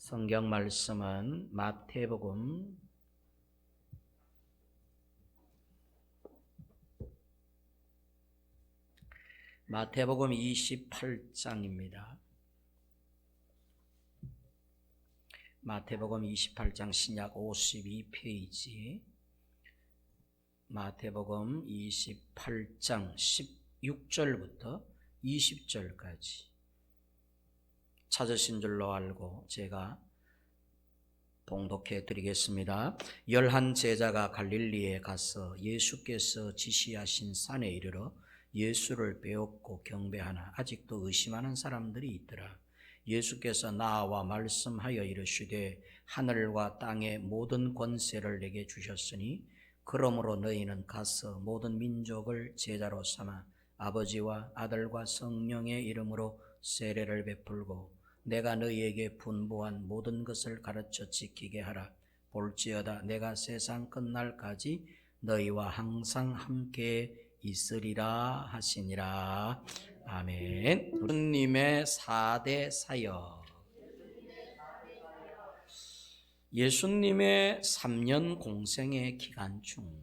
성경 말씀은 마태복음 28장입니다. 마태복음 28장 신약 52페이지 마태복음 28장 16절부터 20절까지 찾으신 줄로 알고 제가 봉독해 드리겠습니다. 11 제자가 갈릴리에 가서 예수께서 지시하신 산에 이르러 예수를 배웠고 경배하나 아직도 의심하는 사람들이 있더라. 예수께서 나와 말씀하여 이르시되 하늘과 땅의 모든 권세를 내게 주셨으니 그러므로 너희는 가서 모든 민족을 제자로 삼아 아버지와 아들과 성령의 이름으로 세례를 베풀고 내가 너희에게 분부한 모든 것을 가르쳐 지키게 하라. 볼지어다 내가 세상 끝날까지 너희와 항상 함께 있으리라 하시니라. 아멘. 예수님의 4대 사역. 예수님의 3년 공생의 기간 중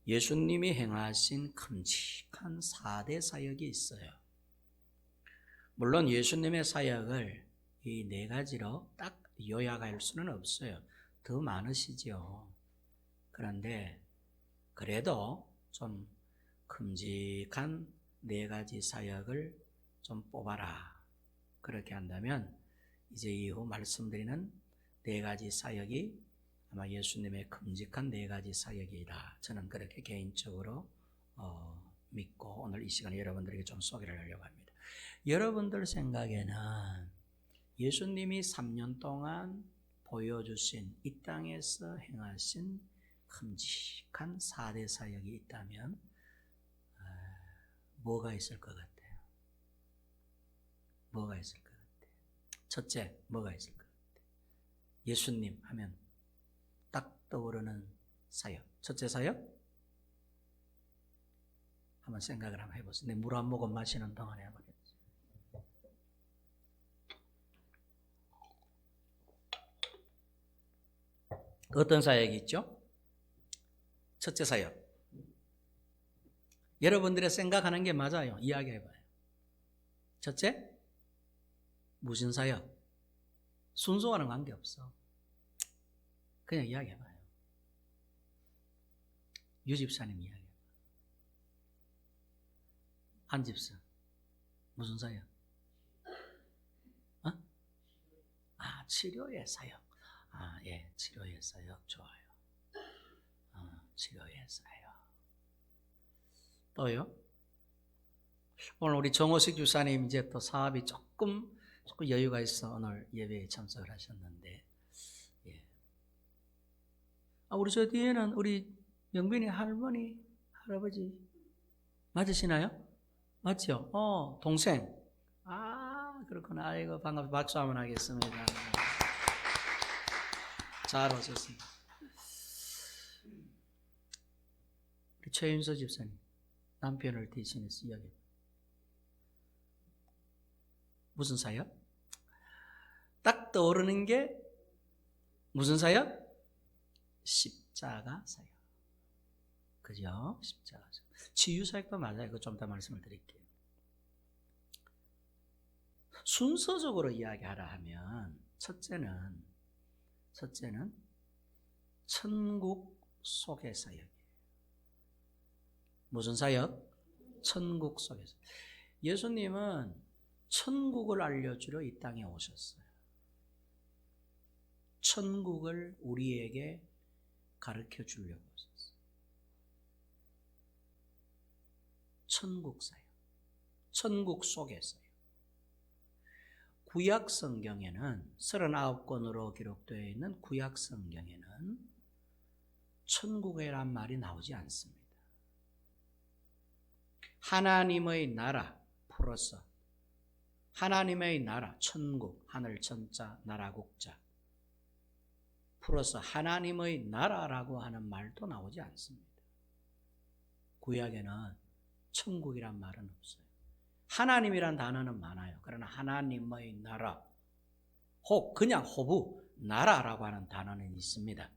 예수님이 행하신 큼직한 4대 사역이 있어요. 물론 예수님의 사역을 이 4가지로 딱 요약할 수는 없어요. 더 많으시죠. 그런데 그래도 좀 큼직한 4가지 사역을 좀 뽑아라. 그렇게 한다면 이제 이후 말씀드리는 4가지 사역이 아마 예수님의 큼직한 4가지 사역이다. 저는 그렇게 개인적으로 믿고 오늘 이 시간에 여러분들에게 좀 소개를 하려고 합니다. 여러분들 생각에는 예수님이 3년 동안 보여주신 이 땅에서 행하신 큼직한 4대 사역이 있다면 뭐가 있을 것 같아요? 뭐가 있을 것 같아요? 첫째, 뭐가 있을 것 같아요? 예수님 하면 딱 떠오르는 사역. 첫째 사역? 한번 생각을 한번 해보세요. 내 물 한 모금 마시는 동안에 한번 해보세요. 어떤 사역이 있죠? 첫째 사역. 여러분들의 생각하는 게 맞아요. 이야기해봐요. 첫째, 무슨 사역? 순서와는 관계없어. 그냥 이야기해봐요. 유 집사님 이야기해봐요. 한 집사. 무슨 사역? 치료의 사역. 예, 치료의 사역 좋아요. 치료의 사역. 또요? 오늘 우리 정호식 주사님 이제 또 사업이 조금 여유가 있어 오늘 예배에 참석을 하셨는데, 예. 우리 저 뒤에는 우리 영빈이 할머니, 할아버지 맞으시나요? 맞죠? 동생. 그렇구나. 아이고 반갑습니다. 박수 한번 하겠습니다. 잘 오셨습니다. 우리 최윤서 집사님, 남편을 대신해서 이야기. 무슨 사역? 딱 떠오르는 게 무슨 사역? 십자가 사역. 그죠? 십자가 사역. 치유 사역도 맞아요. 그거 좀 더 말씀을 드릴게요. 순서적으로 이야기하라 하면 첫째는 천국 속의 사역이에요. 무슨 사역? 천국 속에서. 예수님은 천국을 알려주러 이 땅에 오셨어요. 천국을 우리에게 가르쳐 주려고 오셨어요. 천국 사역. 천국 속에서요. 구약 성경에는 39권으로 기록되어 있는 구약 성경에는 천국이란 말이 나오지 않습니다. 하나님의 나라 플러스 하나님의 나라, 천국, 하늘 천자, 나라 국자 플러스 하나님의 나라라고 하는 말도 나오지 않습니다. 구약에는 천국이란 말은 없어요. 하나님이란 단어는 많아요. 그러나 하나님의 나라, 혹 그냥 호부, 나라라고 하는 단어는 있습니다.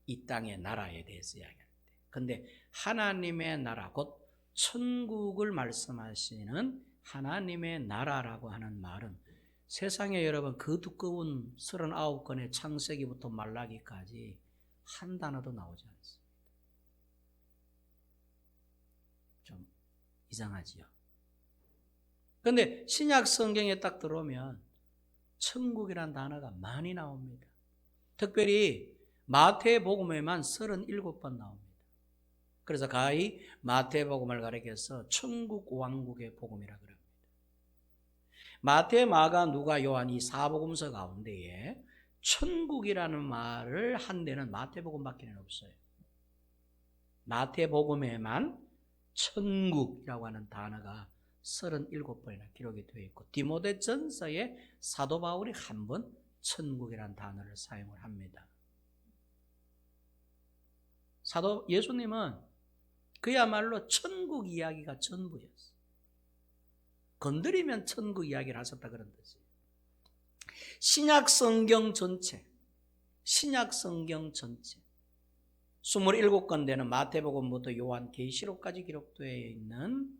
이 땅의 나라에 대해서 이야기할 때. 근데 하나님의 나라, 곧 천국을 말씀하시는 하나님의 나라라고 하는 말은 세상에 여러분 그 두꺼운 39권의 창세기부터 말라기까지 한 단어도 나오지 않습니다. 좀 이상하지요. 그런데 신약 성경에 딱 들어오면 천국이란 단어가 많이 나옵니다. 특별히 마태복음에만 37번 나옵니다. 그래서 가히 마태복음을 가리켜서 천국 왕국의 복음이라 그럽니다. 마태, 마가, 누가, 요한 이 사복음서 가운데에 천국이라는 말을 한 데는 마태복음밖에 없어요. 마태복음에만 천국이라고 하는 단어가 37번이나 기록이 되어 있고 디모데전서에 사도 바울이 한 번 천국이라는 단어를 사용을 합니다. 사도 예수님은 그야말로 천국 이야기가 전부였어요. 건드리면 천국 이야기를 하셨다 그런 뜻이에요. 신약 성경 전체 27권 되는 마태복음부터 요한 계시록까지 기록되어 있는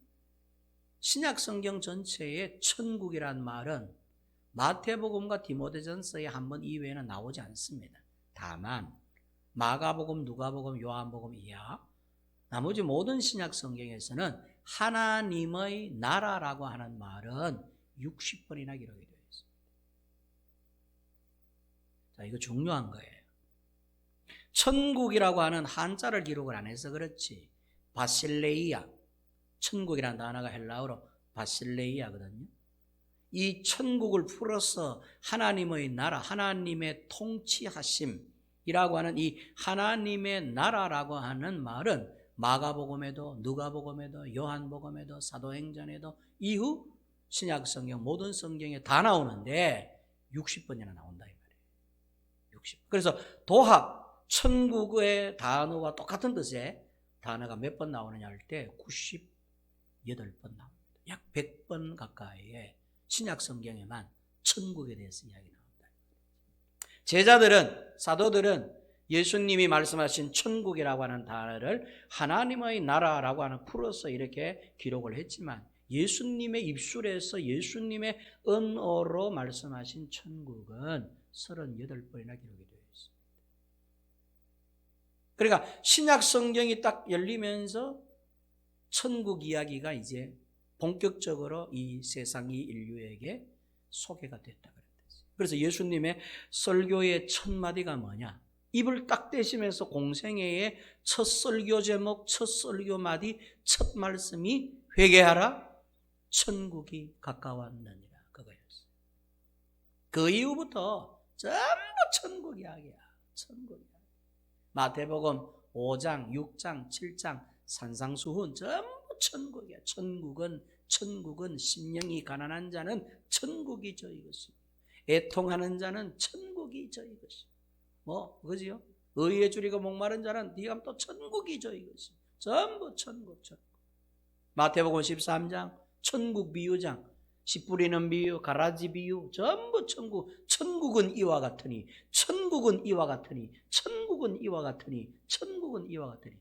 신약 성경 전체의 천국이란 말은 마태복음과 디모데전서에 한 번 이외에는 나오지 않습니다. 다만 마가복음, 누가복음, 요한복음 이하 나머지 모든 신약 성경에서는 하나님의 나라라고 하는 말은 60번이나 기록이 되어 있습니다. 자, 이거 중요한 거예요. 천국이라고 하는 한자를 기록을 안 해서 그렇지 바실레이아, 천국이라는 단어가 헬라어로 바실레이아거든요. 이 천국을 풀어서 하나님의 나라, 하나님의 통치하심이라고 하는 이 하나님의 나라라고 하는 말은 마가복음에도 누가복음에도 요한복음에도 사도행전에도 이후 신약성경 모든 성경에 다 나오는데 60번이나 나온다 이 말이에요. 60. 그래서 도합 천국의 단어와 똑같은 뜻의 단어가 몇 번 나오느냐 할 때 98번 나옵니다. 약 100번 가까이의 신약성경에만 천국에 대해서 이야기 나옵니다. 제자들은 사도들은 예수님이 말씀하신 천국이라고 하는 단어를 하나님의 나라라고 하는 풀어서 이렇게 기록을 했지만 예수님의 입술에서 예수님의 언어로 말씀하신 천국은 38번이나 기록이 되어 있습니다. 그러니까 신약 성경이 딱 열리면서 천국 이야기가 이제 본격적으로 이 세상 이 인류에게 소개가 됐다 그랬어요. 그래서 예수님의 설교의 첫 마디가 뭐냐? 입을 딱 떼시면서 공생애의 첫 설교 제목, 첫 설교 마디, 첫 말씀이 회개하라, 천국이 가까웠느니라 그거였어요. 그 이후부터 전부 천국 이야기야. 천국 이야기. 마태복음 5장, 6장, 7장 산상수훈 전부 천국이야. 천국은 심령이 가난한 자는 천국이 저희것이고 애통하는 자는 천국이 저희것이고 그지요? 의에 줄이고 목마른 자는 네가 또 천국이 저희것이고 전부 천국. 마태복음 13장 천국 비유장 씨 뿌리는 비유, 가라지 비유 전부 천국. 천국은 이와 같으니 천국은 이와 같으니 천국은 이와 같으니 천국은 이와 같으니.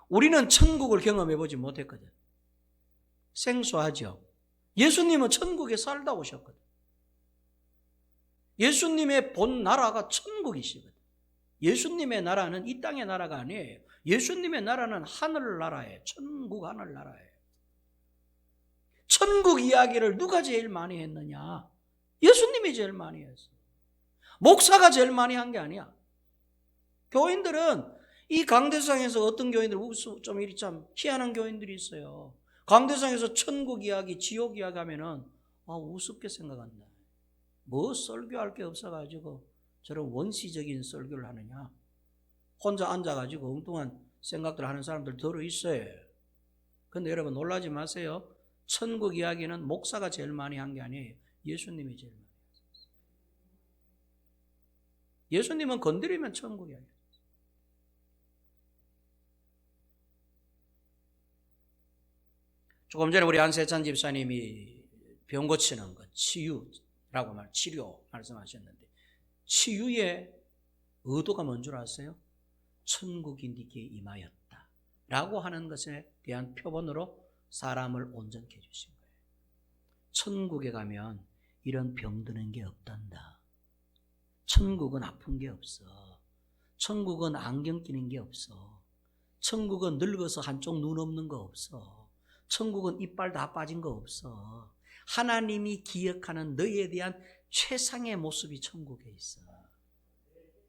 우리는 천국을 경험해보지 못했거든. 생소하죠. 예수님은 천국에 살다 오셨거든. 예수님의 본 나라가 천국이시거든. 예수님의 나라는 이 땅의 나라가 아니에요. 예수님의 나라는 하늘나라예요. 천국 하늘나라예요. 천국 이야기를 누가 제일 많이 했느냐? 예수님이 제일 많이 했어. 목사가 제일 많이 한 게 아니야. 교인들은 이 강대상에서 어떤 교인들 좀 이리 참 희한한 교인들이 있어요. 강대상에서 천국 이야기, 지옥 이야기 하면은 우습게 생각한다. 뭐 설교할 게 없어가지고 저런 원시적인 설교를 하느냐. 혼자 앉아가지고 엉뚱한 생각들 하는 사람들 들어 있어요. 근데 여러분 놀라지 마세요. 천국 이야기는 목사가 제일 많이 한 게 아니에요. 예수님이 제일 많이 했어요. 예수님은 건드리면 천국 이야기. 조금 전에 우리 안세찬 집사님이 병 고치는 것, 치유라고 치료 말씀하셨는데 치유의 의도가 뭔 줄 아세요? 천국이 네게 임하였다 라고 하는 것에 대한 표본으로 사람을 온전케 해주신 거예요. 천국에 가면 이런 병 드는 게 없단다. 천국은 아픈 게 없어. 천국은 안경 끼는 게 없어. 천국은 늙어서 한쪽 눈 없는 거 없어. 천국은 이빨 다 빠진 거 없어. 하나님이 기억하는 너희에 대한 최상의 모습이 천국에 있어.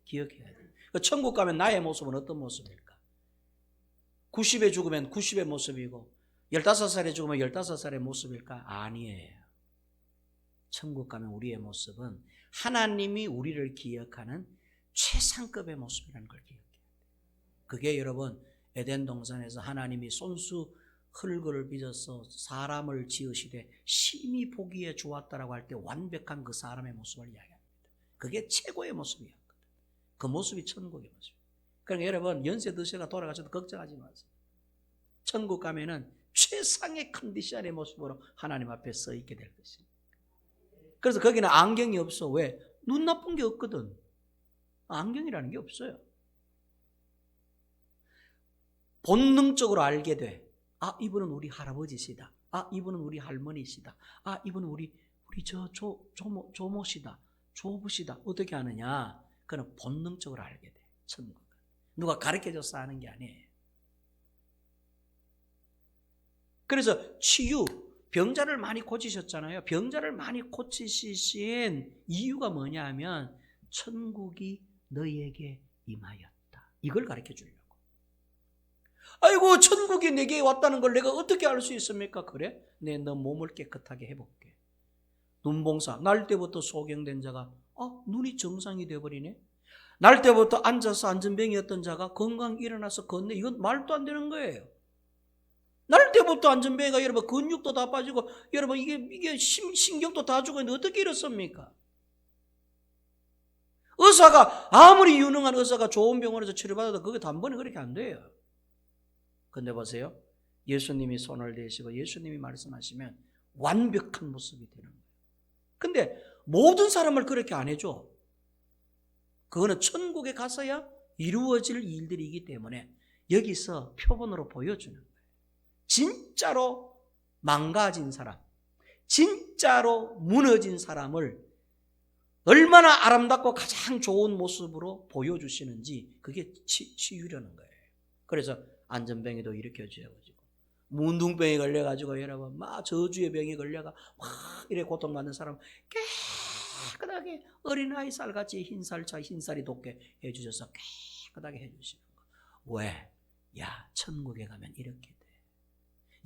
기억해야 돼. 천국 가면 나의 모습은 어떤 모습일까? 90에 죽으면 90의 모습이고 15살에 죽으면 15살의 모습일까? 아니에요. 천국 가면 우리의 모습은 하나님이 우리를 기억하는 최상급의 모습이라는 걸 기억해야 돼요. 그게 여러분 에덴 동산에서 하나님이 손수 흙을 빚어서 사람을 지으시되 심히 보기에 좋았다라고 할 때 완벽한 그 사람의 모습을 이야기합니다. 그게 최고의 모습이었거든. 그 모습이 천국의 모습. 그러니까 여러분 연세 드셔가 돌아가셔도 걱정하지 마세요. 천국 가면은 최상의 컨디션의 모습으로 하나님 앞에 서 있게 될 것입니다. 그래서 거기는 안경이 없어. 왜? 눈 나쁜 게 없거든. 안경이라는 게 없어요. 본능적으로 알게 돼. 아, 이분은 우리 할아버지시다. 아, 이분은 우리 할머니시다. 아, 이분은 우리 조모시다. 조부시다. 어떻게 아느냐? 그는 본능적으로 알게 돼. 천국은. 누가 가르쳐줘서 하는 게 아니에요. 그래서 치유, 병자를 많이 고치셨잖아요. 병자를 많이 고치신 이유가 뭐냐 하면 천국이 너희에게 임하였다. 이걸 가르쳐 주려고. 아이고 천국이 내게 왔다는 걸 내가 어떻게 알 수 있습니까? 그래? 너 몸을 깨끗하게 해볼게. 눈봉사. 날 때부터 소경된 자가 눈이 정상이 되어버리네. 날 때부터 앉아서 안전병이었던 자가 건강 일어나서 걷네. 이건 말도 안 되는 거예요. 날 때부터 안전병이가 여러분 근육도 다 빠지고 여러분 이게 신경도 다 죽었는데 어떻게 이렇습니까? 의사가 아무리 유능한 의사가 좋은 병원에서 치료받아도 그게 단번에 그렇게 안 돼요. 근데 보세요. 예수님이 손을 대시고 예수님이 말씀하시면 완벽한 모습이 되는 거예요. 근데 모든 사람을 그렇게 안 해줘. 그거는 천국에 가서야 이루어질 일들이기 때문에 여기서 표본으로 보여주는 거예요. 진짜로 망가진 사람, 진짜로 무너진 사람을 얼마나 아름답고 가장 좋은 모습으로 보여주시는지 그게 치유라는 거예요. 그래서 안전병에도 일으켜져가지고 문둥병에 걸려가지고 여러분 막 저주의 병에 걸려가 막 이래 고통받는 사람 깨끗하게 어린아이 살같이 흰살이 돋게 해주셔서 깨끗하게 해주시는 거. 왜? 야, 천국에 가면 이렇게 돼.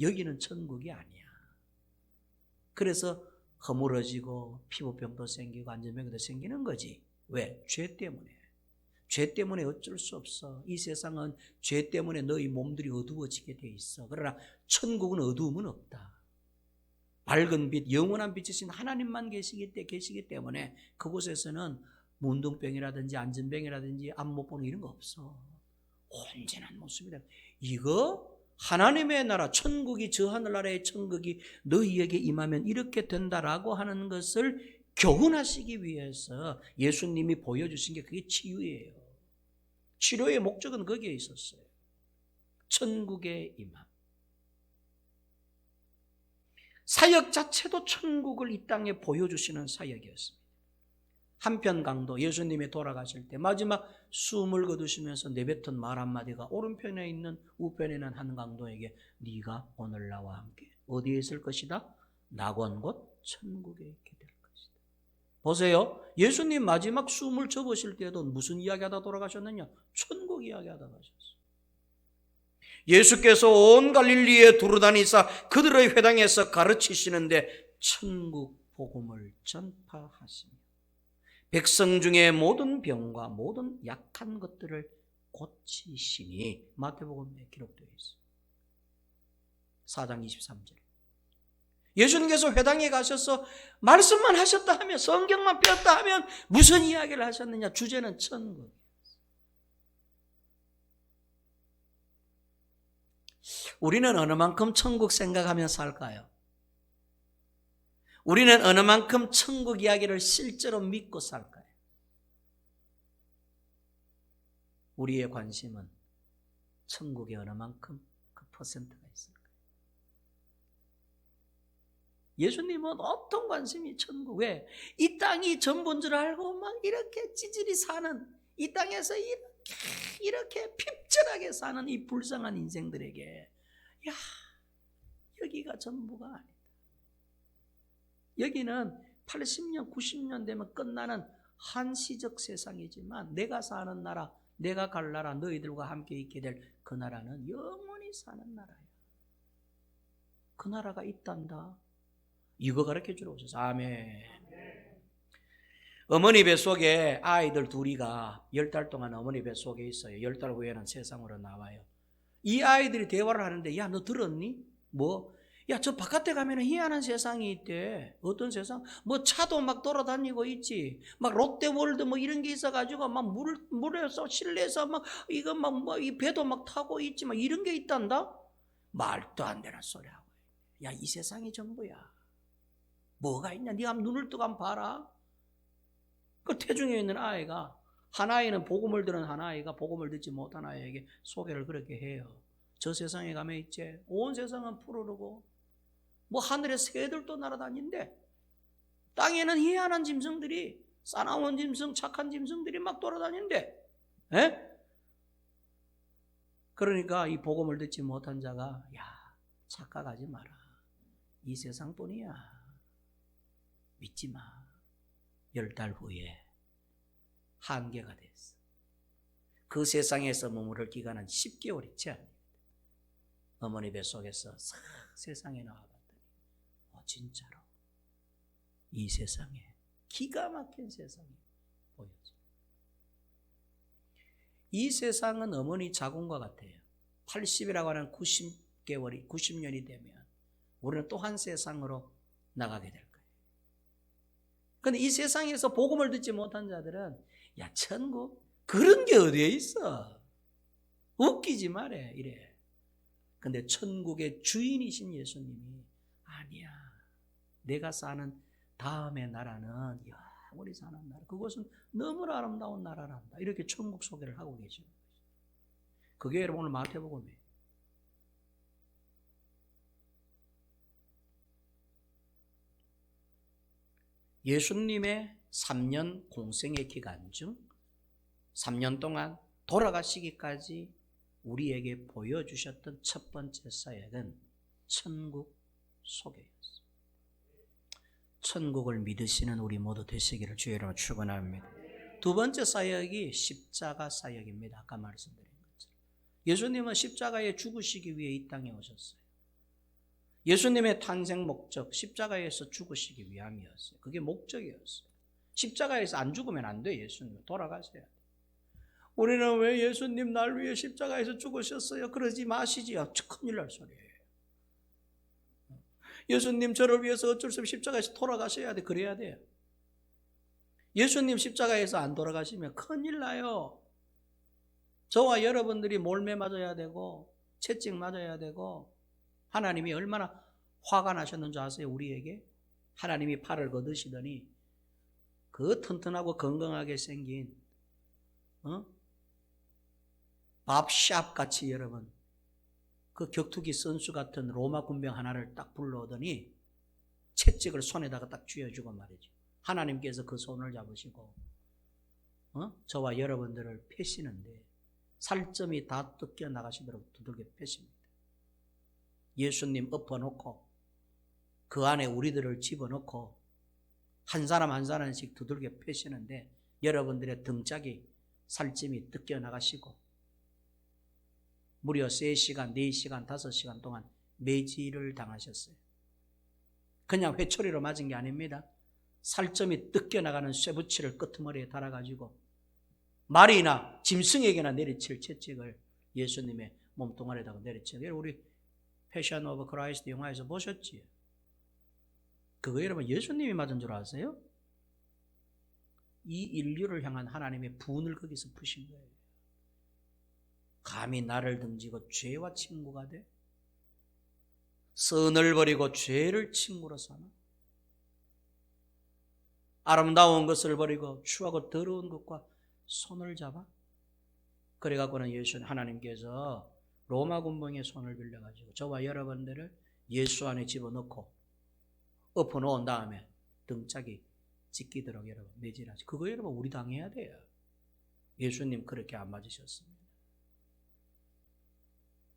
여기는 천국이 아니야. 그래서 허물어지고 피부병도 생기고 안전병도 생기는 거지. 왜? 죄 때문에. 죄 때문에 어쩔 수 없어. 이 세상은 죄 때문에 너희 몸들이 어두워지게 돼 있어. 그러나 천국은 어두움은 없다. 밝은 빛, 영원한 빛이신 하나님만 계시기 때문에 그곳에서는 문둥병이라든지 안전병이라든지 앞 못 보는 이런 거 없어. 온전한 모습이다. 이거 하나님의 나라, 천국이 저 하늘나라의 천국이 너희에게 임하면 이렇게 된다라고 하는 것을 교훈하시기 위해서 예수님이 보여주신 게 그게 치유예요. 치료의 목적은 거기에 있었어요. 천국의 임함. 사역 자체도 천국을 이 땅에 보여주시는 사역이었습니다. 한편 강도 예수님이 돌아가실 때 마지막 숨을 거두시면서 내뱉은 말 한마디가 오른편에 있는 우편에 있는 한 강도에게 네가 오늘 나와 함께 어디에 있을 것이다? 낙원 곧 천국에 있게 될 것이다. 보세요. 예수님 마지막 숨을 접으실 때도 무슨 이야기하다 돌아가셨느냐? 천국 이야기하다 가셨어요. 예수께서 온 갈릴리에 두루다니사 그들의 회당에서 가르치시는데 천국 복음을 전파하시며 백성 중에 모든 병과 모든 약한 것들을 고치시니 마태복음에 기록되어 있습니다. 4장 23절. 예수님께서 회당에 가셔서 말씀만 하셨다 하면 성경만 배웠다 하면 무슨 이야기를 하셨느냐? 주제는 천국. 우리는 어느 만큼 천국 생각하며 살까요? 우리는 어느 만큼 천국 이야기를 실제로 믿고 살까요? 우리의 관심은 천국에 어느 만큼 그 퍼센트가 있을까요? 예수님은 어떤 관심이 천국, 왜? 이 땅이 전부인 줄 알고 막 이렇게 찌질이 사는, 이 땅에서 이렇게 핍절하게 사는 이 불쌍한 인생들에게, 야, 여기가 전부가 아니다. 여기는 80년, 90년 되면 끝나는 한시적 세상이지만 내가 사는 나라, 내가 갈 나라, 너희들과 함께 있게 될 그 나라는 영원히 사는 나라야. 그 나라가 있단다. 이거 가르쳐 주러 오셨어요. 아멘. 어머니 뱃속에 아이들 둘이가 10달 동안 어머니 뱃속에 있어요. 10달 후에는 세상으로 나와요. 이 아이들이 대화를 하는데, 야, 너 들었니? 뭐? 야, 저 바깥에 가면 희한한 세상이 있대. 어떤 세상? 뭐 차도 막 돌아다니고 있지. 막 롯데월드 뭐 이런 게 있어가지고 막 물에서 실내에서 막 이거 막 뭐 이 배도 막 타고 있지. 막 이런 게 있단다? 말도 안 되는 소리 하고. 야, 이 세상이 전부야. 뭐가 있냐? 네가 눈을 뜨고 한번 봐라. 그 태중에 있는 아이가, 한 아이는 복음을 들은 한 아이가 복음을 듣지 못한 아이에게 소개를 그렇게 해요. 저 세상에 가면 있지. 온 세상은 푸르르고 뭐 하늘에 새들도 날아다닌대. 땅에는 희한한 짐승들이, 싸나운 짐승, 착한 짐승들이 막 돌아다닌대. 에? 그러니까 이 복음을 듣지 못한 자가, 야, 착각하지 마라. 이 세상뿐이야. 믿지 마. 10달 후에 한계가 됐어. 그 세상에서 머무를 기간은 10개월이 제한입니다. 어머니 뱃속에서 싹 세상에 나와봤더니 진짜로 이 세상에 기가 막힌 세상이 보여져. 이 세상은 어머니 자궁과 같아요. 80이라고 하는 90개월이 90년이 되면 우리는 또 한 세상으로 나가게 될 거예요. 그런데 이 세상에서 복음을 듣지 못한 자들은, 야, 천국 그런 게 어디에 있어? 웃기지 말해 이래. 근데 천국의 주인이신 예수님이, 아니야, 내가 사는 다음의 나라는 영원히 사는 나라, 그것은 너무나 아름다운 나라란다. 이렇게 천국 소개를 하고 계시는 거죠. 그게 여러분 오늘 마태복음이에요. 예수님의 3년 공생의 기간 중 3년 동안 돌아가시기까지 우리에게 보여주셨던 첫 번째 사역은 천국 소개였습니다. 천국을 믿으시는 우리 모두 되시기를 주의 이름으로 축원합니다. 두 번째 사역이 십자가 사역입니다. 아까 말씀드린 것처럼 예수님은 십자가에 죽으시기 위해 이 땅에 오셨어요. 예수님의 탄생 목적, 십자가에서 죽으시기 위함이었어요. 그게 목적이었어요. 십자가에서 안 죽으면 안 돼요. 예수님은 돌아가셔야 돼요. 우리는 왜 예수님 날 위해 십자가에서 죽으셨어요? 그러지 마시지요. 큰일 날 소리예요. 예수님 저를 위해서 어쩔 수 없이 십자가에서 돌아가셔야 돼. 그래야 돼요. 예수님 십자가에서 안 돌아가시면 큰일 나요. 저와 여러분들이 몰매 맞아야 되고 채찍 맞아야 되고, 하나님이 얼마나 화가 나셨는지 아세요? 우리에게 하나님이 팔을 걷으시더니 그 튼튼하고 건강하게 생긴 밥샵 같이, 여러분, 그 격투기 선수 같은 로마 군병 하나를 딱 불러오더니 채찍을 손에다가 딱 쥐어주고 말이죠. 하나님께서 그 손을 잡으시고 저와 여러분들을 패시는데 살점이 다 뜯겨 나가시도록 두들겨 패십니다. 예수님 엎어놓고 그 안에 우리들을 집어넣고 한 사람 한 사람씩 두들겨 패시는데 여러분들의 등짝이 살점이 뜯겨 나가시고 무려 3시간, 4시간, 5시간 동안 매질을 당하셨어요. 그냥 회초리로 맞은 게 아닙니다. 살점이 뜯겨 나가는 쇠붙이를 끄트머리에 달아가지고 말이나 짐승에게나 내리칠 채찍을 예수님의 몸뚱아리에다가 내리쳐요. 우리 패션 오브 크라이스트 영화에서 보셨지? 그거 여러분 예수님이 맞은 줄 아세요? 이 인류를 향한 하나님의 분을 거기서 푸신 거예요. 감히 나를 등지고 죄와 친구가 돼? 선을 버리고 죄를 친구로 사나? 아름다운 것을 버리고 추하고 더러운 것과 손을 잡아. 그래갖고는 하나님께서 로마 군병의 손을 빌려가지고 저와 여러분들을 예수 안에 집어넣고 엎어놓은 다음에 등짝이 찢기도록 여러분 매질하시. 그거 여러분 우리 당해야 돼요. 예수님 그렇게 안 맞으셨습니다.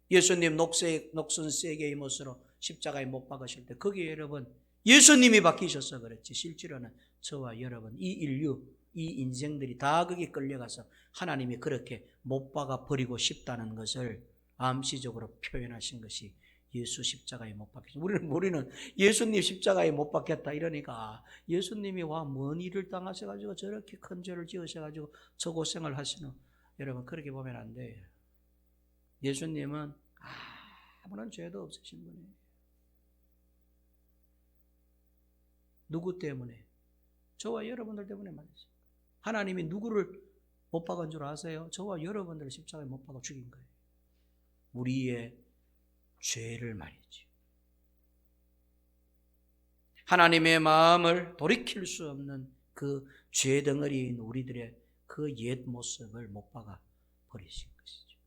예수님 녹슨 세게의 못으로 십자가에 못 박으실 때 거기에 여러분 예수님이 박히셔서 그랬지, 실제로는 저와 여러분 이 인류 이 인생들이 다 거기에 끌려가서 하나님이 그렇게 못 박아 버리고 싶다는 것을 암시적으로 표현하신 것이 예수 십자가에 못 박혔습니다. 우리는 예수님 십자가에 못 박혔다 이러니까 예수님이 와 뭔 일을 당하셔가지고 저렇게 큰 죄를 지으셔가지고 저 고생을 하시는, 여러분 그렇게 보면 안 돼요. 예수님은 아무런 죄도 없으신 분이에요. 누구 때문에? 저와 여러분들 때문에 말이죠. 하나님이 누구를 못 박은 줄 아세요? 저와 여러분들을 십자가에 못 박아 죽인 거예요. 우리의 죄를 말이죠. 하나님의 마음을 돌이킬 수 없는 그 죄덩어리인 우리들의 그 옛 모습을 못 박아 버리신 것이죠.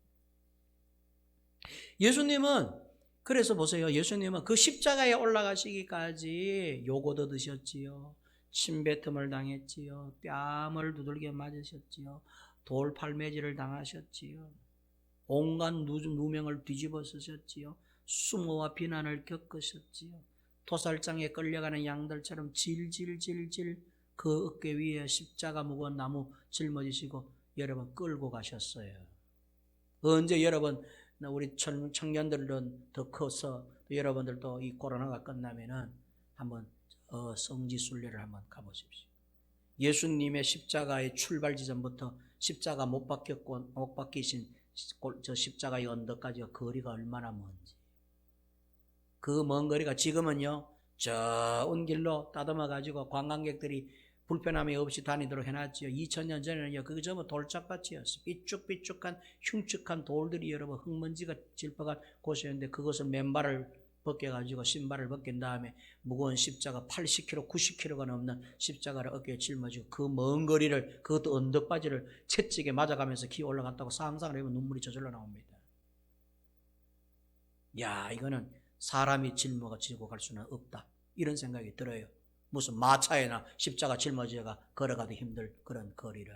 예수님은, 그래서 보세요. 예수님은 그 십자가에 올라가시기까지 욕도 드셨지요. 침뱉음을 당했지요. 뺨을 두들겨 맞으셨지요. 돌팔매질을 당하셨지요. 온갖 누명을 뒤집어 쓰셨지요. 수모와 비난을 겪으셨지요. 도살장에 끌려가는 양들처럼 질질질질 그 어깨 위에 십자가 무거운 나무 짊어지시고 여러분 끌고 가셨어요. 언제 여러분 우리 청년들은 더 커서 여러분들도 이 코로나가 끝나면은 한번 성지순례를 한번 가보십시오. 예수님의 십자가의 출발 지점부터 십자가 못 박히신 저 십자가의 언덕까지가 거리가 얼마나 먼지. 그 먼 거리가 지금은요 저 온 길로 따듬어 가지고 관광객들이 불편함이 없이 다니도록 해놨지요. 2000년 전에는요 그거 전부 돌짝밭이었어요. 삐쭉삐쭉한 흉측한 돌들이 여러분 흙먼지가 질퍽한 곳이었는데 그것을 맨발을 벗겨가지고 신발을 벗긴 다음에 무거운 십자가 80kg, 90kg가 넘는 십자가를 어깨에 짊어지고 그 먼 거리를, 그것도 언덕바지를 채찍에 맞아가면서 기어 올라갔다고 상상을 해보면 눈물이 저절로 나옵니다. 야, 이거는 사람이 짊어지고 갈 수는 없다, 이런 생각이 들어요. 무슨 마차에나 십자가 짊어지가 걸어가도 힘들 그런 거리를,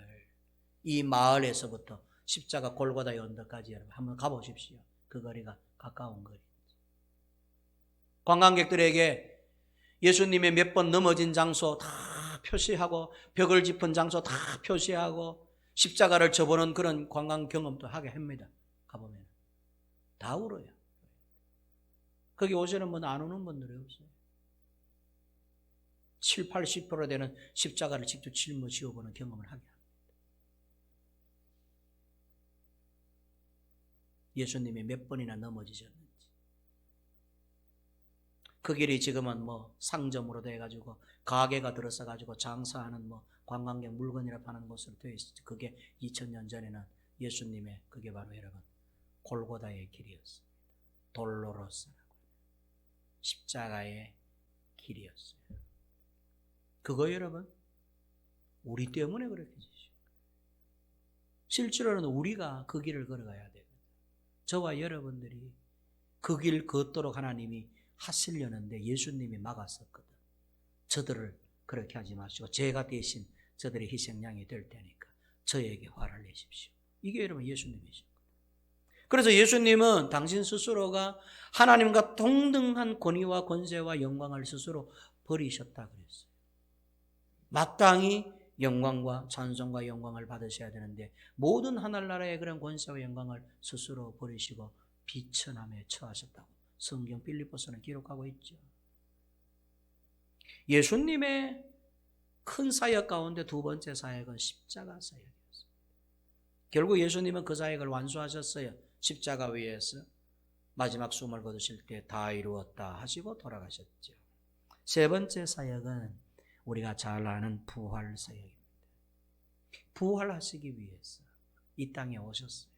이 마을에서부터 십자가 골고다의 언덕까지 여러분 한번 가보십시오. 그 거리가 가까운 거리. 관광객들에게 예수님의 몇 번 넘어진 장소 다 표시하고 벽을 짚은 장소 다 표시하고 십자가를 접어놓은 그런 관광 경험도 하게 합니다. 가보면 다 울어요. 거기 오시는 분 안 오는 분들이 없어요. 7, 80% 되는 십자가를 직접 짊어지어보는 경험을 하게 합니다. 예수님이 몇 번이나 넘어지셨는지. 그 길이 지금은 뭐 상점으로 돼가지고 가게가 들어서가지고 장사하는 뭐 관광객 물건이라 파는 곳으로 되어 있었죠. 그게 2000년 전에는 예수님의 그게 바로 여러분 골고다의 길이었습니다. 돌로로스라고 십자가의 길이었어요. 그거 여러분 우리 때문에 그렇게 되죠. 실제로는 우리가 그 길을 걸어가야 돼요. 저와 여러분들이 그 길 걷도록 하나님이 하시려는데 예수님이 막았었거든. 저들을 그렇게 하지 마시고 제가 대신 저들의 희생양이 될 테니까 저에게 화를 내십시오. 이게 여러분 예수님이죠. 그래서 예수님은 당신 스스로가 하나님과 동등한 권위와 권세와 영광을 스스로 버리셨다 그랬어요. 마땅히 영광과 찬송과 영광을 받으셔야 되는데 모든 하늘나라의 그런 권세와 영광을 스스로 버리시고 비천함에 처하셨다고 성경 빌립보서는 기록하고 있죠. 예수님의 큰 사역 가운데 두 번째 사역은 십자가 사역이었어요. 결국 예수님은 그 사역을 완수하셨어요. 십자가 위에서 마지막 숨을 거두실 때 다 이루었다 하시고 돌아가셨죠. 세 번째 사역은 우리가 잘 아는 부활 사역입니다. 부활하시기 위해서 이 땅에 오셨어요.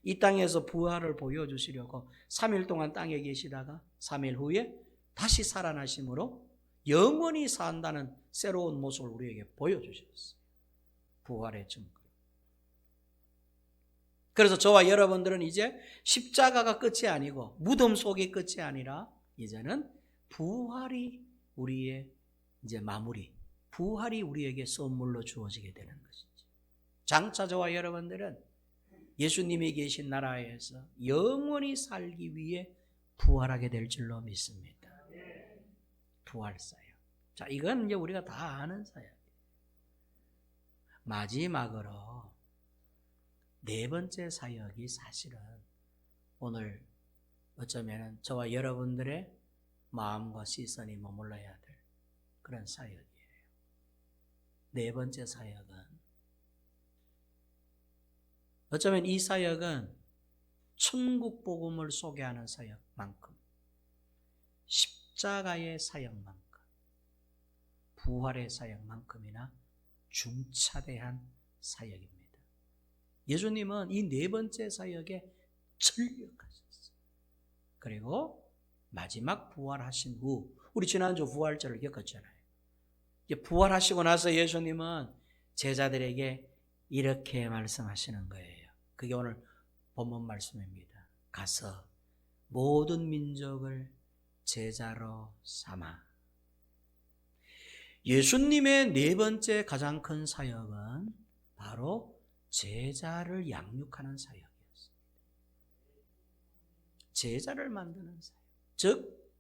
이 땅에서 부활을 보여주시려고 3일 동안 땅에 계시다가 3일 후에 다시 살아나심으로 영원히 산다는 새로운 모습을 우리에게 보여주셨어요. 부활의 증거. 그래서 저와 여러분들은 이제 십자가가 끝이 아니고 무덤 속이 끝이 아니라 이제는 부활이 우리의 이제 마무리, 부활이 우리에게 선물로 주어지게 되는 것이죠. 장차 저와 여러분들은 예수님이 계신 나라에서 영원히 살기 위해 부활하게 될 줄로 믿습니다. 부활 사역. 자, 이건 이제 우리가 다 아는 사역이에요. 마지막으로 네 번째 사역이 사실은 오늘 어쩌면 저와 여러분들의 마음과 시선이 머물러야 될 그런 사역이에요. 네 번째 사역은 어쩌면 이 사역은 천국 복음을 소개하는 사역만큼 십자가의 사역만큼 부활의 사역만큼이나 중차대한 사역입니다. 예수님은 이 네 번째 사역에 전력하셨어요. 그리고 마지막 부활하신 후, 우리 지난주 부활절을 겪었잖아요. 부활하시고 나서 예수님은 제자들에게 이렇게 말씀하시는 거예요. 그게 오늘 본문 말씀입니다. 가서 모든 민족을 제자로 삼아. 예수님의 네 번째 가장 큰 사역은 바로 제자를 양육하는 사역이었습니다. 제자를 만드는 사역. 즉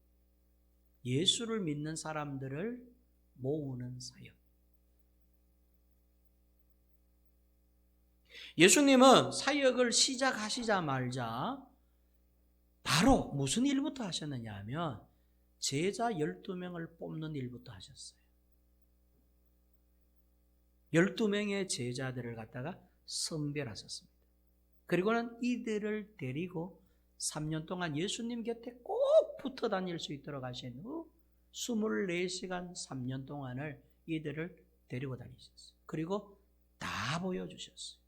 예수를 믿는 사람들을 모으는 사역. 예수님은 사역을 시작하시자마자 바로 무슨 일부터 하셨느냐 하면 제자 12명을 뽑는 일부터 하셨어요. 12명의 제자들을 갖다가 선별하셨습니다. 그리고는 이들을 데리고 3년 동안 예수님 곁에 꼭 붙어 다닐 수 있도록 하신 후 24시간 3년 동안을 이들을 데리고 다니셨어요. 그리고 다 보여주셨어요.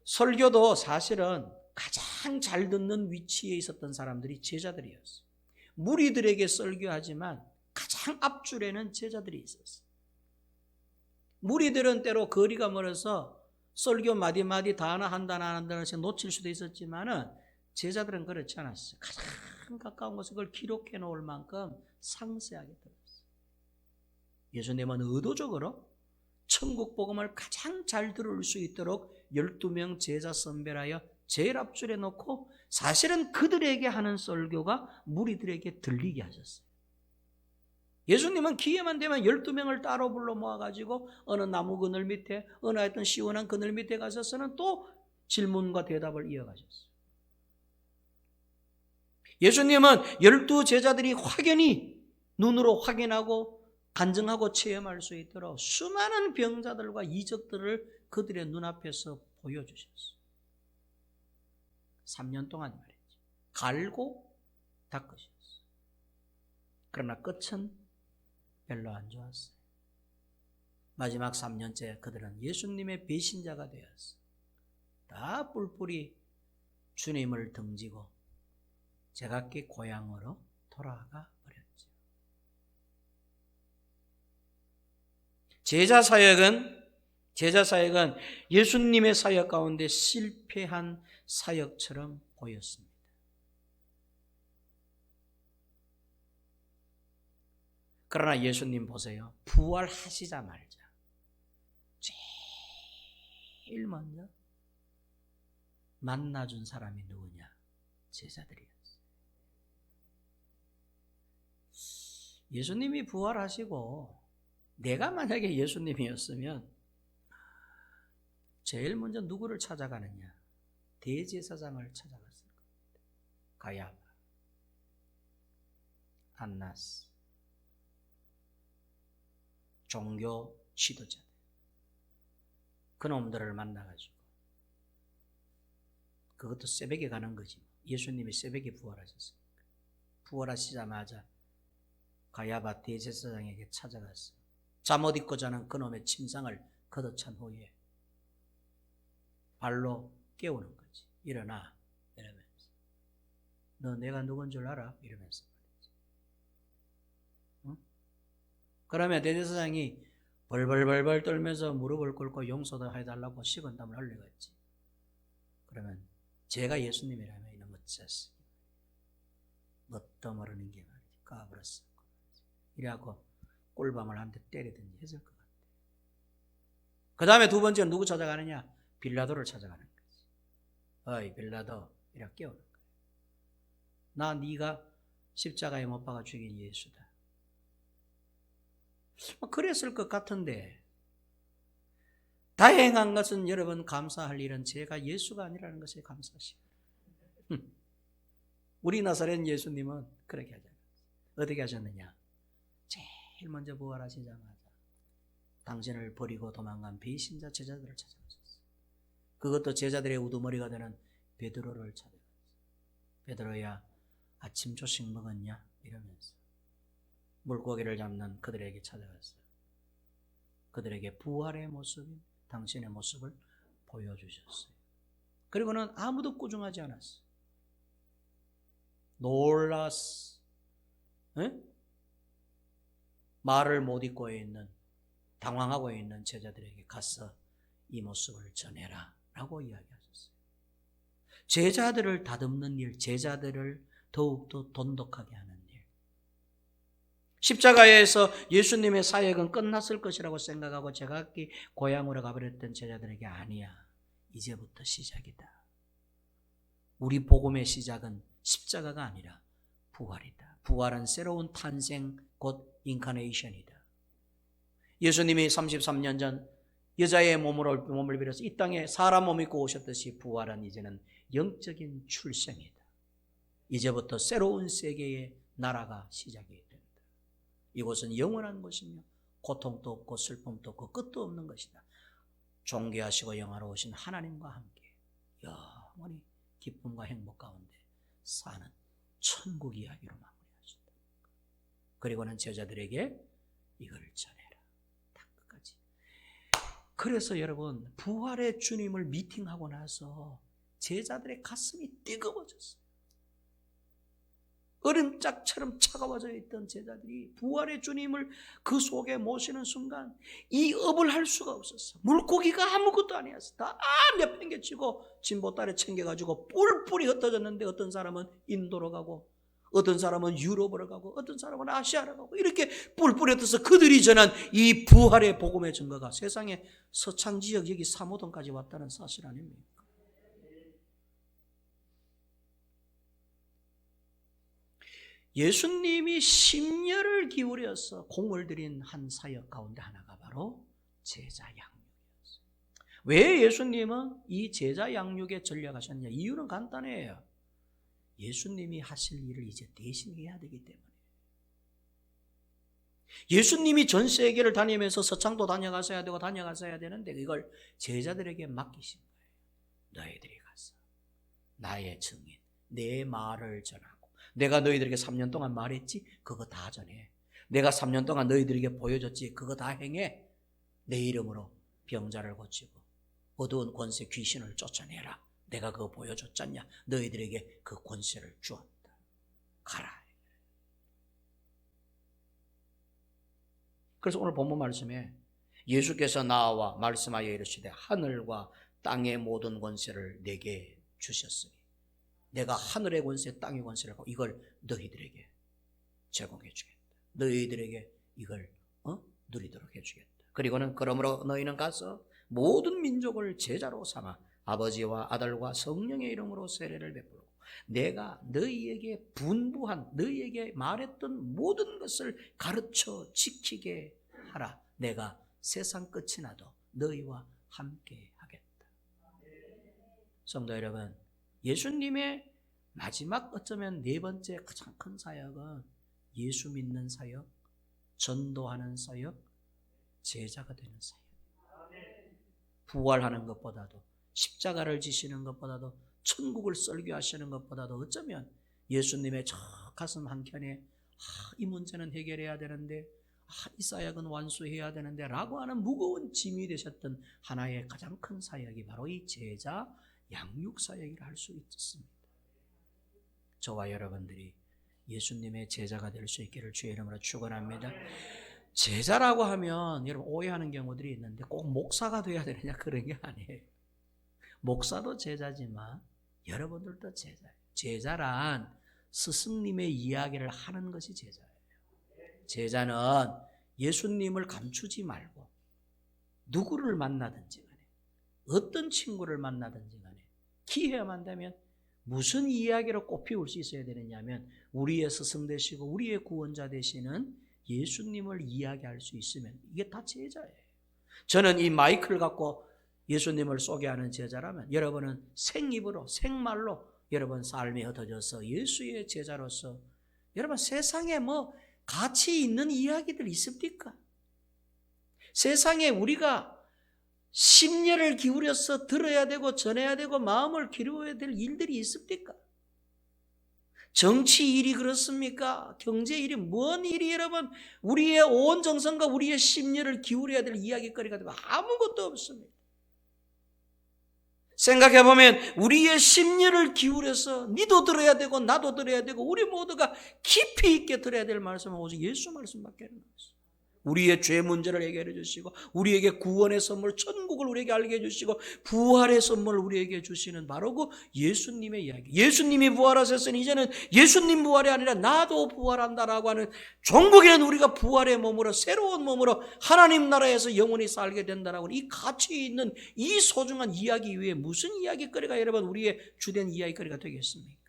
설교도 사실은 가장 잘 듣는 위치에 있었던 사람들이 제자들이었어요. 무리들에게 설교하지만 가장 앞줄에는 제자들이 있었어요. 무리들은 때로 거리가 멀어서 설교 마디마디 다 하나 한 단어 한 단어씩 놓칠 수도 있었지만은 제자들은 그렇지 않았어요. 가장 가까운 곳에 그걸 기록해 놓을 만큼 상세하게 들었어요. 예수님은 의도적으로 천국 복음을 가장 잘 들을 수 있도록 12명 제자 선별하여 제일 앞줄에 놓고 사실은 그들에게 하는 설교가 무리들에게 들리게 하셨어요. 예수님은 기회만 되면 12명을 따로 불러 모아가지고 어느 나무 그늘 밑에 어느 하여튼 시원한 그늘 밑에 가서서는 또 질문과 대답을 이어가셨어요. 예수님은 12 제자들이 확연히 눈으로 확인하고 간증하고 체험할 수 있도록 수많은 병자들과 이적들을 그들의 눈앞에서 보여주셨어요. 3년 동안 말이죠. 갈고 닦으셨어요. 그러나 끝은 별로 안 좋았어요. 마지막 3년째 그들은 예수님의 배신자가 되었어요. 다 뿔뿔이 주님을 등지고 제각기 고향으로 돌아가 버렸죠. 제자 사역은 예수님의 사역 가운데 실패한 사역처럼 보였습니다. 그러나 예수님 보세요. 부활하시자마자 제일 먼저 만나준 사람이 누구냐? 제자들이었어요. 예수님이 부활하시고 내가 만약에 예수님이었으면 제일 먼저 누구를 찾아가느냐? 대제사장을 찾아갔을 겁니다. 가야바, 안나스, 종교 지도자들, 그놈들을 만나가지고 그것도 새벽에 가는 거지. 예수님이 새벽에 부활하셨으니까. 부활하시자마자 가야바 대제사장에게 찾아갔어요. 잠옷 입고 자는 그놈의 침상을 걷어찬 후에 발로 깨우는 거지. 일어나 이러면서 너 내가 누군 줄 알아? 이러면서 말이지. 그러면 대제사장이 벌벌벌벌 떨면서 무릎을 꿇고 용서도 해달라고 식은땀을 흘리겠지. 그러면 제가 예수님이라면 이런 멋졌어. 뭣도 모르는 게 말이지. 까불었어. 이래갖고 꿀밤을 한 대 때리든지 했을 것 같아. 그 다음에 두 번째는 누구 찾아가느냐? 빌라도를 찾아가는 거지. 어이 빌라도, 이렇게 깨우는 거야. 나 네가 십자가에 못 박아 죽인 예수다. 그랬을 것 같은데, 다행한 것은 여러분 감사할 일은 제가 예수가 아니라는 것에 감사하시오. 우리 나사렛 예수님은 그렇게 하잖아요. 어떻게 하셨느냐? 제일 먼저 부활하시자마자 당신을 버리고 도망간 배신자 제자들을 찾아가셨어요. 그것도 제자들의 우두머리가 되는 베드로를 찾아갔어요. 베드로야, 아침 조식 먹었냐? 이러면서 물고기를 잡는 그들에게 찾아갔어요. 그들에게 부활의 모습인 당신의 모습을 보여주셨어요. 그리고는 아무도 꾸중하지 않았어요. 놀랐어. 말을 못 잇고 있는, 당황하고 있는 제자들에게 가서 이 모습을 전해라 라고 이야기하셨어요. 제자들을 다듬는 일, 제자들을 더욱더 돈독하게 하는 일. 십자가에서 예수님의 사역은 끝났을 것이라고 생각하고 제각기 고향으로 가버렸던 제자들에게 아니야, 이제부터 시작이다. 우리 복음의 시작은 십자가가 아니라 부활이다. 부활은 새로운 탄생, 곧 인카네이션이다. 예수님이 33년 전 여자의 몸을 빌어서 이 땅에 사람 몸 입고 오셨듯이 부활은 이제는 영적인 출생이다. 이제부터 새로운 세계의 나라가 시작이 된다. 이곳은 영원한 곳이며 고통도 없고 슬픔도 없고 끝도 없는 것이다. 존귀하시고 영화로우신 하나님과 함께 영원히 기쁨과 행복 가운데 사는 천국 이야기로 마무리하신다. 그리고는 제자들에게 이걸 전해라. 다 끝까지. 그래서 여러분, 부활의 주님을 미팅하고 나서 제자들의 가슴이 뜨거워졌어요. 얼음짝처럼 차가워져 있던 제자들이 부활의 주님을 그 속에 모시는 순간 이 업을 할 수가 없었어. 물고기가 아무것도 아니었어. 다 내팽개치고 진보따래 챙겨가지고 뿔뿔이 흩어졌는데 어떤 사람은 인도로 가고 어떤 사람은 유럽으로 가고 어떤 사람은 아시아로 가고 이렇게 뿔뿔이 흩어서 그들이 전한 이 부활의 복음의 증거가 세상의 서창지역 여기 삼호동까지 왔다는 사실 아닙니까? 예수님이 심려를 기울여서 공을 들인 한 사역 가운데 하나가 바로 제자 양육이었어요. 왜 예수님은 이 제자 양육에 전략하셨느냐? 이유는 간단해요. 예수님이 하실 일을 이제 대신 해야 되기 때문에. 예수님이 전 세계를 다니면서 서창도 다녀가셔야 되고 다녀가셔야 되는데 이걸 제자들에게 맡기신 거예요. 너희들이 가서 나의 증인, 내 말을 전하고 내가 너희들에게 3년 동안 말했지? 그거 다 전해. 내가 3년 동안 너희들에게 보여줬지? 그거 다 행해. 내 이름으로 병자를 고치고 어두운 권세 귀신을 쫓아내라. 내가 그거 보여줬잖냐? 너희들에게 그 권세를 주었다. 가라. 그래서 오늘 본문 말씀에 예수께서 나와 말씀하여 이르시되 하늘과 땅의 모든 권세를 내게 주셨으니 내가 하늘의 권세, 땅의 권세를 갖고 이걸 너희들에게 제공해 주겠다. 너희들에게 이걸 누리도록 해주겠다. 그리고는 그러므로 너희는 가서 모든 민족을 제자로 삼아 아버지와 아들과 성령의 이름으로 세례를 베풀고 내가 너희에게 분부한 너희에게 말했던 모든 것을 가르쳐 지키게 하라. 내가 세상 끝이 나도 너희와 함께 하겠다. 성도 여러분, 예수님의 마지막 어쩌면 네 번째 가장 큰 사역은 예수 믿는 사역, 전도하는 사역, 제자가 되는 사역. 부활하는 것보다도 십자가를 지시는 것보다도 천국을 설교하시는 것보다도 어쩌면 예수님의 저 가슴 한켠에 이 문제는 해결해야 되는데 이 사역은 완수해야 되는데 라고 하는 무거운 짐이 되셨던 하나의 가장 큰 사역이 바로 이 제자 양육 사역이라 할 수 있습니다. 저와 여러분들이 예수님의 제자가 될 수 있기를 주의 이름으로 축원합니다. 제자라고 하면 여러분 오해하는 경우들이 있는데 꼭 목사가 돼야 되느냐 그런 게 아니에요. 목사도 제자지만 여러분들도 제자예요. 제자란 스승님의 이야기를 하는 것이 제자예요. 제자는 예수님을 감추지 말고 누구를 만나든지 간에 어떤 친구를 만나든지 간에 기회만 되면 무슨 이야기로 꽃피울 수 있어야 되느냐면 우리의 스승 되시고 우리의 구원자 되시는 예수님을 이야기할 수 있으면 이게 다 제자예요. 저는 이 마이크를 갖고 예수님을 소개하는 제자라면 여러분은 생입으로 생말로 여러분 삶이 흩어져서 예수의 제자로서 여러분 세상에 뭐 가치 있는 이야기들 있습니까? 세상에 우리가 심려를 기울여서 들어야 되고 전해야 되고 마음을 기울여야 될 일들이 있습니까? 정치 일이 그렇습니까? 경제 일이 뭔 일이 여러분 우리의 온 정성과 우리의 심려를 기울여야 될 이야기거리가 되고 아무것도 없습니다. 생각해보면 우리의 심려를 기울여서 니도 들어야 되고 나도 들어야 되고 우리 모두가 깊이 있게 들어야 될 말씀은 오직 예수 말씀밖에 없는 것입니다. 우리의 죄 문제를 해결해 주시고 우리에게 구원의 선물 천국을 우리에게 알게 해주시고 부활의 선물을 우리에게 주시는 바로 그 예수님의 이야기. 예수님이 부활하셨으니 이제는 예수님 부활이 아니라 나도 부활한다라고 하는 종국에는 우리가 부활의 몸으로 새로운 몸으로 하나님 나라에서 영원히 살게 된다라고 하는 이 가치 있는 이 소중한 이야기 위에 무슨 이야기거리가 여러분 우리의 주된 이야기거리가 되겠습니까?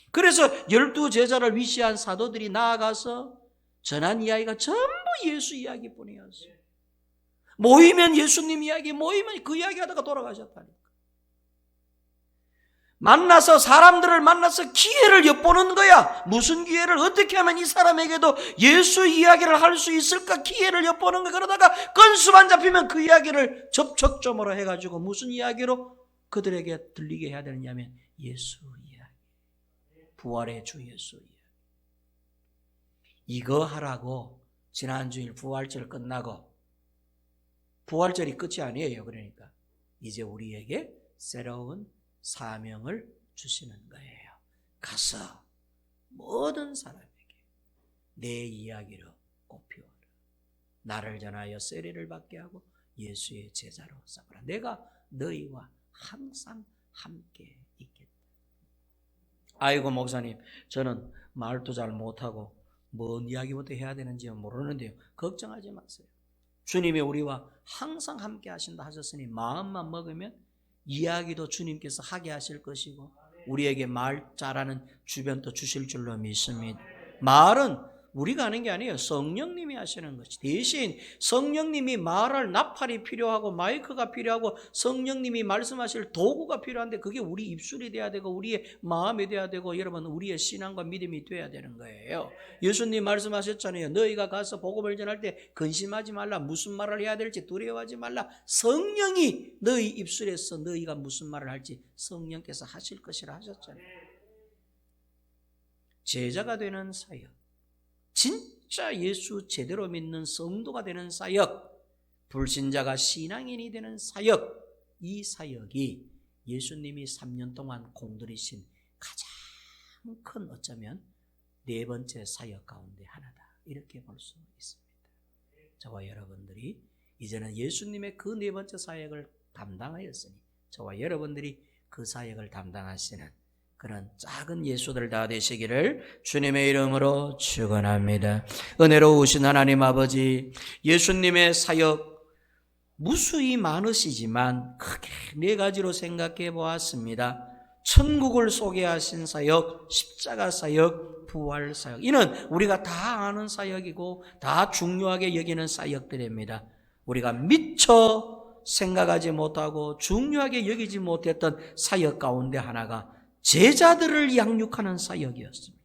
그래서 12제자를 위시한 사도들이 나아가서 전한 이야기가 전부 예수 이야기뿐이었어요. 모이면 예수님 이야기, 모이면 그 이야기 하다가 돌아가셨다니까. 만나서 사람들을 만나서 기회를 엿보는 거야. 무슨 기회를 어떻게 하면 이 사람에게도 예수 이야기를 할 수 있을까 기회를 엿보는 거야. 그러다가 건수만 잡히면 그 이야기를 접촉점으로 해가지고 무슨 이야기로 그들에게 들리게 해야 되느냐면 예수 이야기, 부활의 주 예수 이야기. 이거 하라고 지난 주일 부활절 끝나고 부활절이 끝이 아니에요. 그러니까 이제 우리에게 새로운 사명을 주시는 거예요. 가서 모든 사람에게 내 이야기로 꽃피워라. 나를 전하여 세례를 받게 하고 예수의 제자로 삼으라. 내가 너희와 항상 함께 있겠다. 아이고 목사님, 저는 말도 잘 못하고 뭔 이야기부터 해야 되는지 모르는데요. 걱정하지 마세요. 주님이 우리와 항상 함께 하신다 하셨으니 마음만 먹으면 이야기도 주님께서 하게 하실 것이고 우리에게 말 잘하는 주변도 주실 줄로 믿습니다. 말은 우리가 하는 게 아니에요. 성령님이 하시는 것이. 대신 성령님이 말할 나팔이 필요하고 마이크가 필요하고 성령님이 말씀하실 도구가 필요한데 그게 우리 입술이 돼야 되고 우리의 마음이 돼야 되고 여러분 우리의 신앙과 믿음이 돼야 되는 거예요. 예수님 말씀하셨잖아요. 너희가 가서 복음을 전할 때 근심하지 말라. 무슨 말을 해야 될지 두려워하지 말라. 성령이 너희 입술에서 너희가 무슨 말을 할지 성령께서 하실 것이라 하셨잖아요. 제자가 되는 사역, 진짜 예수 제대로 믿는 성도가 되는 사역, 불신자가 신앙인이 되는 사역, 이 사역이 예수님이 3년 동안 공들이신 가장 큰 어쩌면 네 번째 사역 가운데 하나다. 이렇게 볼 수 있습니다. 저와 여러분들이 이제는 예수님의 그 네 번째 사역을 담당하였으니 저와 여러분들이 그 사역을 담당하시는 그런 작은 예수들 다 되시기를 주님의 이름으로 축원합니다. 은혜로우신 하나님 아버지, 예수님의 사역 무수히 많으시지만 크게 네 가지로 생각해 보았습니다. 천국을 소개하신 사역, 십자가 사역, 부활 사역. 이는 우리가 다 아는 사역이고 다 중요하게 여기는 사역들입니다. 우리가 미처 생각하지 못하고 중요하게 여기지 못했던 사역 가운데 하나가 제자들을 양육하는 사역이었습니다.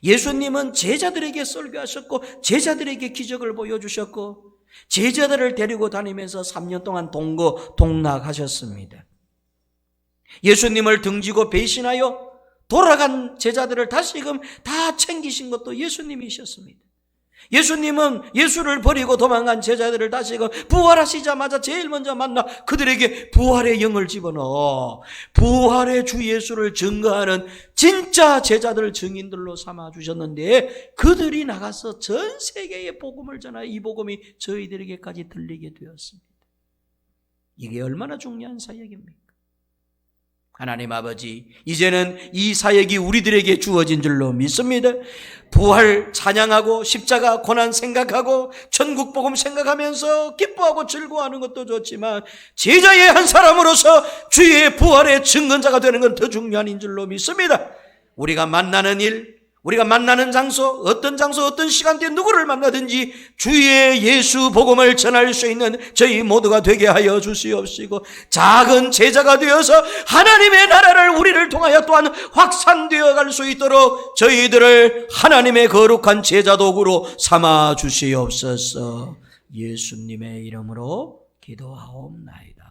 예수님은 제자들에게 설교하셨고 제자들에게 기적을 보여주셨고 제자들을 데리고 다니면서 3년 동안 동거동락하셨습니다. 예수님을 등지고 배신하여 돌아간 제자들을 다시금 다 챙기신 것도 예수님이셨습니다. 예수님은 예수를 버리고 도망간 제자들을 다시금 부활하시자마자 제일 먼저 만나 그들에게 부활의 영을 집어넣어 부활의 주 예수를 증거하는 진짜 제자들 증인들로 삼아주셨는데 그들이 나가서 전 세계에 복음을 전하여 이 복음이 저희들에게까지 들리게 되었습니다. 이게 얼마나 중요한 사역입니까? 하나님 아버지, 이제는 이 사역이 우리들에게 주어진 줄로 믿습니다. 부활 찬양하고 십자가 고난 생각하고 천국 복음 생각하면서 기뻐하고 즐거워하는 것도 좋지만 제자의 한 사람으로서 주의 부활의 증언자가 되는 건 더 중요한 인 줄로 믿습니다. 우리가 만나는 일, 우리가 만나는 장소, 어떤 시간대에 누구를 만나든지 주의 예수 복음을 전할 수 있는 저희 모두가 되게 하여 주시옵시고 작은 제자가 되어서 하나님의 나라를 우리를 통하여 또한 확산되어 갈 수 있도록 저희들을 하나님의 거룩한 제자도구로 삼아 주시옵소서. 예수님의 이름으로 기도하옵나이다.